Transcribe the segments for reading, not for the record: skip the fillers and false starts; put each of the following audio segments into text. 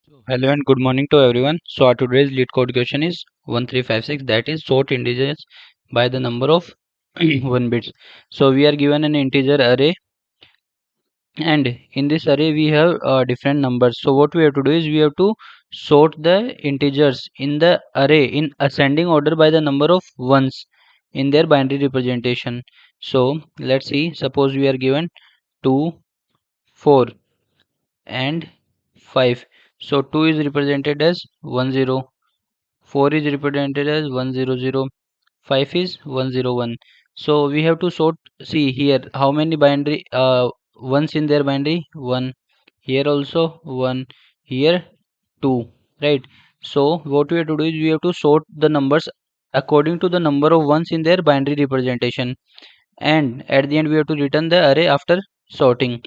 Hello and good morning to everyone. So our today's Leetcode question is 1356, that is sort integers by the number of 1 bits. So we are given an integer array, and in this array we have different numbers. So what we have to do is we have to sort the integers in the array in ascending order by the number of ones in their binary representation. So let's see, suppose we are given 2, 4 and 5. So 2 is represented as 10, 4 is represented as 100, 5 is 101. So we have to sort, see here how many binary ones in their binary, 1, here also 1, here 2, right? So what we have to do is we have to sort the numbers according to the number of ones in their binary representation, and at the end we have to return the array after sorting.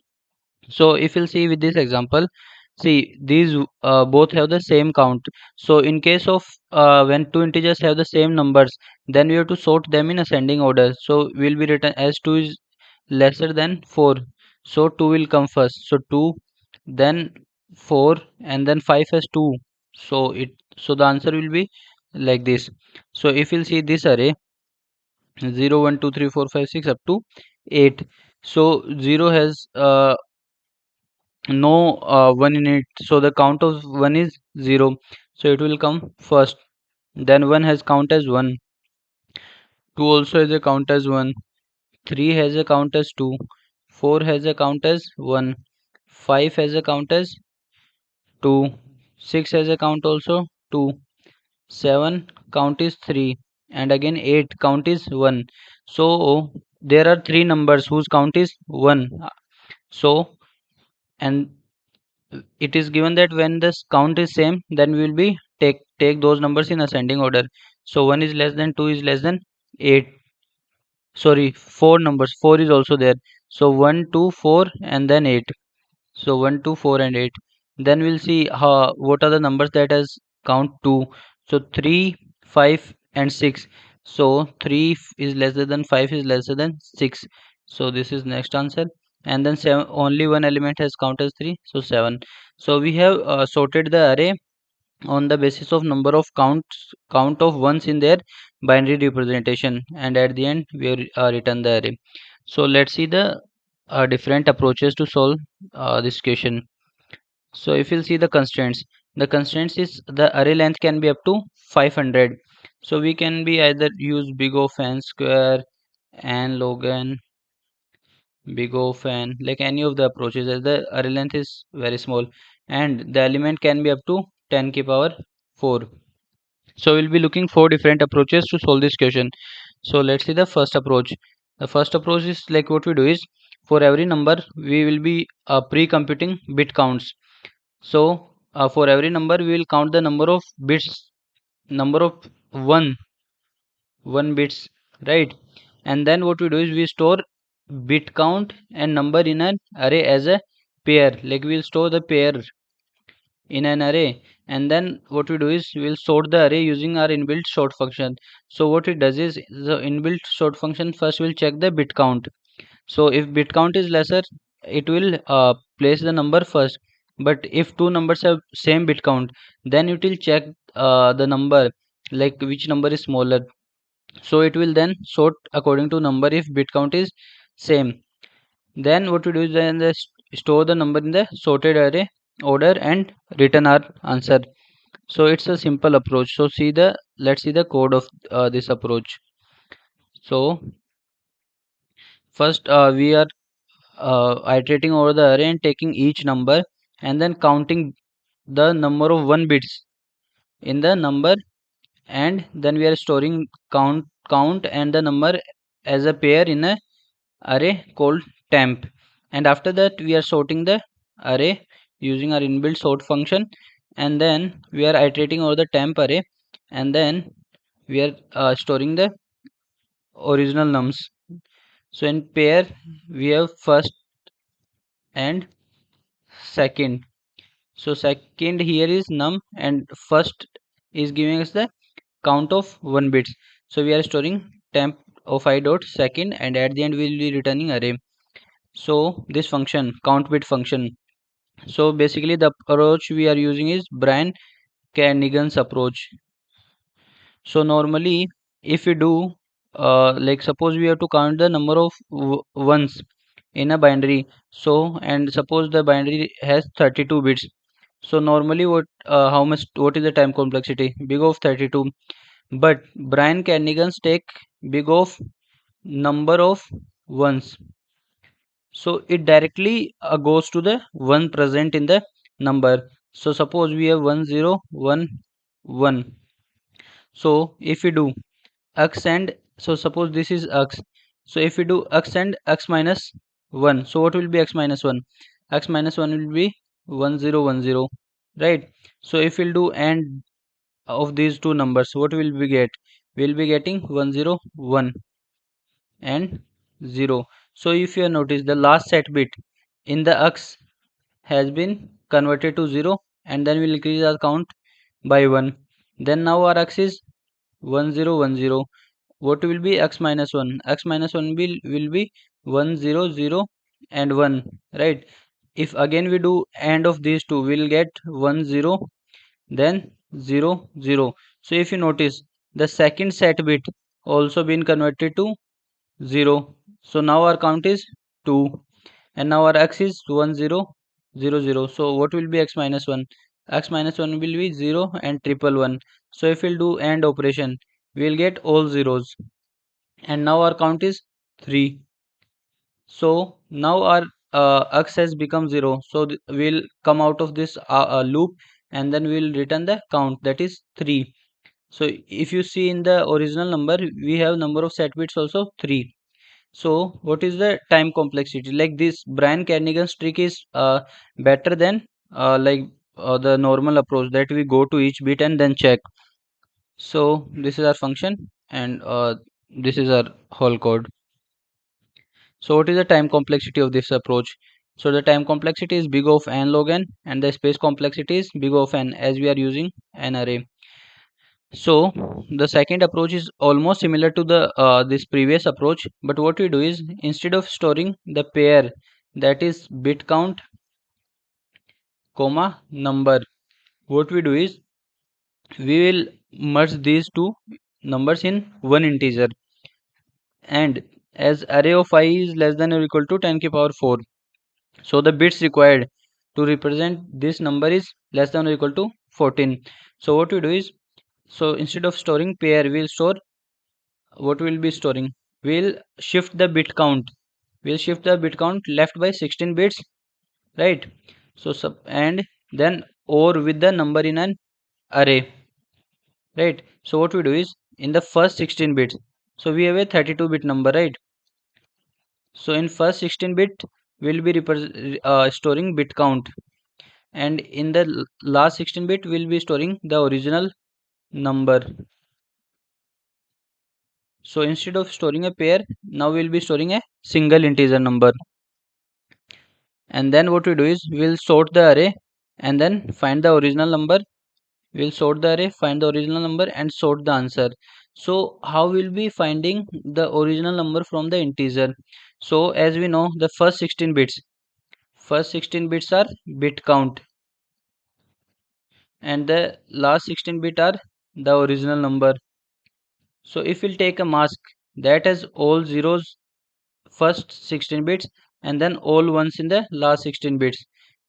So if you'll see with this example, see these both have the same count. So in case of when two integers have the same numbers, then we have to sort them in ascending order. So will be written as 2 is lesser than 4, so 2 will come first, so 2, then 4, and then 5 has 2. So the answer will be like this. So if you'll see this array, 0 1 2 3 4 5 6 up to 8. So 0 has no 1 in it, so the count of 1 is 0, so it will come first. Then 1 has count as 1, 2 also has a count as 1, 3 has a count as 2, 4 has a count as 1, 5 has a count as 2, 6 has a count also 2, 7 count is 3, and again 8 count is 1. So there are three numbers whose count is 1. So and it is given that when this count is same, then we will be take those numbers in ascending order. So 1 is less than 2 is less than 8, sorry, 4 numbers, 4 is also there. So 1 2 4 and then 8. So 1 2 4 and 8. Then we'll see how what are the numbers that has count 2. So 3 5 and 6. So 3 is lesser than 5 is lesser than 6. So this is next answer. And then 7, only one element has count as 3, so 7. So we have sorted the array on the basis of number of count of ones in their binary representation, and at the end we return the array. So let's see the different approaches to solve this question. So if you'll see the constraints is the array length can be up to 500. So we can be either use big O, n square, and log n, big O, n, like any of the approaches, as the array length is very small, and the element can be up to 10 ki power 4. So we'll be looking for different approaches to solve this question. So let's see the first approach. The first approach is like what we do is, for every number we will be pre-computing bit counts. So for every number we will count the number of bits, number of one one bits, right? And then what we do is we store bit count and number in an array as a pair, like we'll store the pair in an array, and then what we do is we'll sort the array using our inbuilt sort function. So what it does is the inbuilt sort function first will check the bit count. So if bit count is lesser, it will place the number first, but if two numbers have same bit count, then it will check the number, like which number is smaller. So it will then sort according to number if bit count is same. Then what we do is then store the number in the sorted array order and return our answer. So it's a simple approach. So let's see the code of this approach. So first we are iterating over the array and taking each number and then counting the number of 1 bits in the number, and then we are storing count and the number as a pair in a array called temp. And after that we are sorting the array using our inbuilt sort function, and then we are iterating over the temp array, and then we are storing the original nums. So in pair we have first and second. So second here is num and first is giving us the count of 1 bits. So we are storing temp of I dot second, and at the end we will be returning array. So this function count bit function So basically the approach we are using is Brian Kernighan's approach. So normally if we do like suppose we have to count the number of ones in a binary, so and suppose the binary has 32 bits, so normally what is the time complexity? Big of 32. But Brian Kernighan's take big of number of ones, so it directly goes to the one present in the number. So suppose we have 1011. So if we do x and, so suppose this is x, so if we do x and x minus 1, so what will be x minus 1? X minus 1 will be 1010, right? So if we'll do and of these two numbers, what will we get? We'll be getting 101 and 0. So if you notice, the last set bit in the x has been converted to 0, and then we'll increase our count by 1. Then now our x is 1010. What will be x minus 1? X minus 1 will be 100 and 1, right? If again we do AND of these two, we'll get 10 then 00. So if you notice, the second set bit also been converted to 0. So now our count is 2, and now our x is 1000. So what will be x minus 1? X minus 1 will be 0 and triple 1. So if we'll do AND operation, we'll get all zeros, and now our count is 3. So now our x has become 0, so we'll come out of this loop, and then we'll return the count, that is 3. So if you see in the original number, we have number of set bits also 3. So what is the time complexity? Like this Brian Kernighan's trick is better than the normal approach that we go to each bit and then check. So this is our function, and this is our whole code. So what is the time complexity of this approach? So the time complexity is big of n log n, and the space complexity is big of n, as we are using an array. So the second approach is almost similar to the this previous approach, but what we do is, instead of storing the pair, that is bit count comma number, what we do is we will merge these two numbers in one integer, and as array of I is less than or equal to 10 to the power 4, so the bits required to represent this number is less than or equal to 14. So what we do is, so instead of storing pair, we'll store, what we'll be storing, we'll shift the bit count, left by 16 bits, right? So and then or with the number in an array, right? So what we do is, in the first 16 bits, so we have a 32-bit number, right? So in first 16 bit, we'll be storing bit count, and in the last 16 bit, we'll be storing the original number. So instead of storing a pair, now we'll be storing a single integer number. And then what we do is, we'll sort the array and then find the original number. We'll sort the array, find the original number, and sort the answer. So how we'll be finding the original number from the integer? So as we know, the first 16 bits are bit count, and the last 16 bit are the original number. So if we'll take a mask that has all zeros first 16 bits and then all ones in the last 16 bits,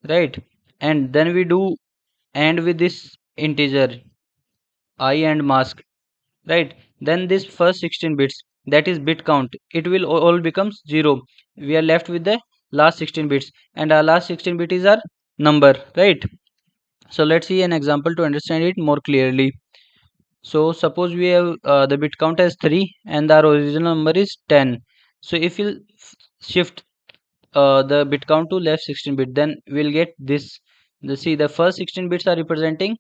right? And then we do and with this integer I and mask, right? Then this first 16 bits, that is bit count, it will all becomes 0. We are left with the last 16 bits, and our last 16 bit is our number, right? So let's see an example to understand it more clearly. So suppose we have the bit count as 3 and our original number is 10. So if we shift the bit count to left 16 bit, then we'll get this. The first 16 bits are representing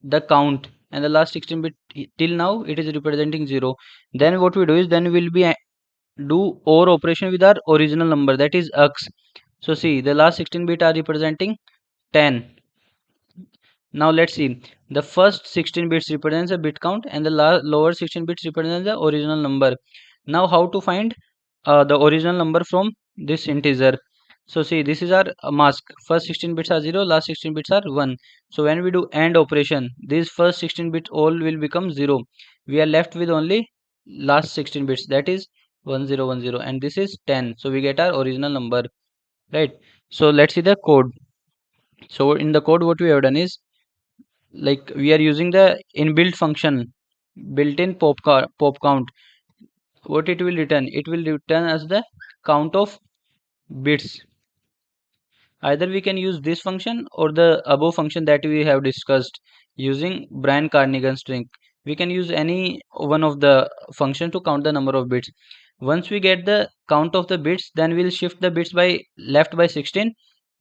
the count, and the last 16 bit till now it is representing 0. Then what we do is, then we'll be do OR operation with our original number, that is x. So see, the last 16 bit are representing 10. Now let's see, the first 16 bits represents a bit count, and the lower 16 bits represents the original number. Now how to find the original number from this integer? So see, this is our mask. First 16 bits are 0, last 16 bits are 1. So when we do AND operation, these first 16 bits all will become 0. We are left with only last 16 bits, that is 1010, and this is 10. So we get our original number, right? So let's see the code. So in the code what we have done is, like, we are using the inbuilt function built-in pop count. What it will return? It will return as the count of bits. Either we can use this function or the above function that we have discussed using Brian Kernighan string. We can use any one of the function to count the number of bits. Once we get the count of the bits, then we'll shift the bits by left by 16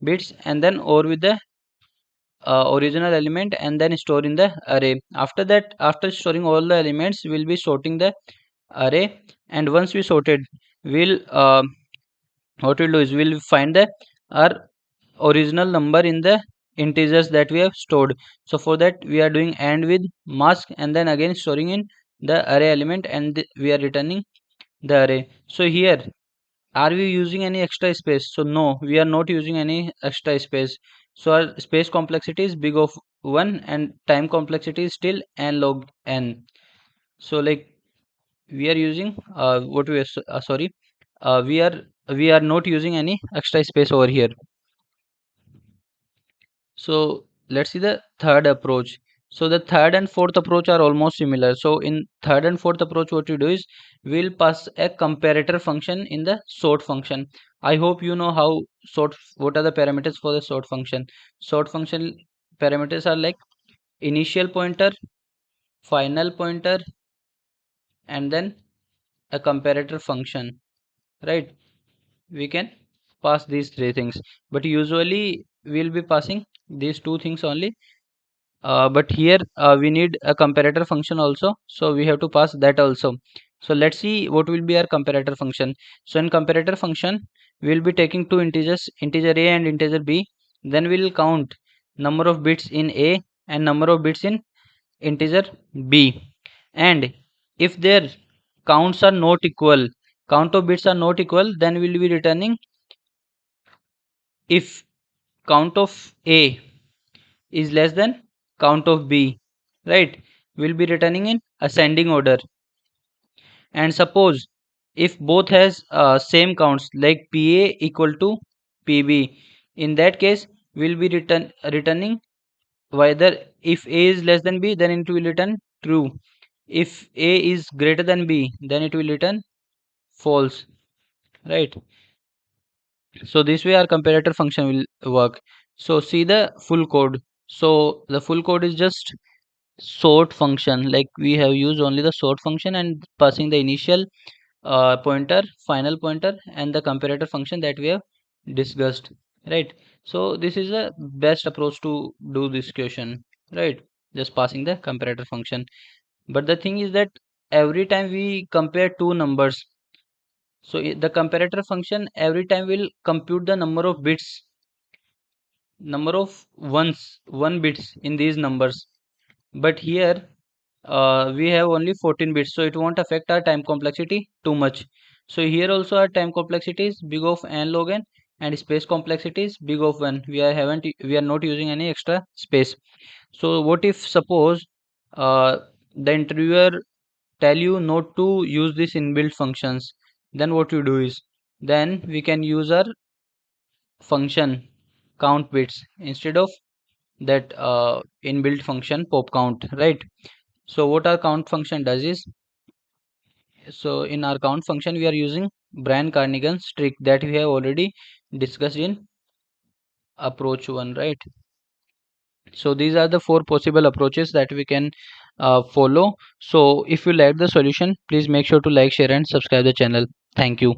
bits and then over with the original element and then store in the array. After that, after storing all the elements, we'll be sorting the array, and once we sorted, we'll what we'll do is we'll find the our original number in the integers that we have stored. So for that we are doing AND with mask and then again storing in the array element, and we are returning the array. So here, are we using any extra space? So no, we are not using any extra space. So our space complexity is big of 1 and time complexity is still n log n. So like, we are using what we are sorry, we are not using any extra space over here. So let's see the third approach. So the third and fourth approach are almost similar. So in third and fourth approach, what we do is we'll pass a comparator function in the sort function. I hope you know how sort, what are the parameters for the sort function. Sort function parameters are like initial pointer, final pointer, and then a comparator function, right? We can pass these three things, but usually we'll be passing these two things only. But here we need a comparator function also, so we have to pass that also. So let's see what will be our comparator function. So in comparator function, we will be taking two integers, integer a and integer b. Then we will count number of bits in a and number of bits in integer b, and if their counts are not equal, count of bits are not equal, then we will be returning if count of a is less than count of b, right? We'll be returning in ascending order. And suppose if both has same counts like pa equal to pb, in that case we'll be returning whether if a is less than b, then it will return true. If a is greater than b, then it will return false, right? So this way our comparator function will work. So see the full code. So the full code is just sort function, like we have used only the sort function and passing the initial pointer, final pointer, and the comparator function that we have discussed, right? So this is the best approach to do this question, right? Just passing the comparator function. But the thing is that every time we compare two numbers, so the comparator function every time will compute the number of bits, number of one bits in these numbers. But here we have only 14 bits, so it won't affect our time complexity too much. So here also our time complexity is big of n log n and space complexity is big of 1. We are not using any extra space. So what if suppose the interviewer tell you not to use these inbuilt functions, then what you do is, then we can use our function count bits instead of that inbuilt function pop count, right? So what our count function does is, so in our count function we are using Brian Kernighan's trick that we have already discussed in approach 1, right? So these are the four possible approaches that we can follow. So if you like the solution, please make sure to like, share and subscribe the channel. Thank you.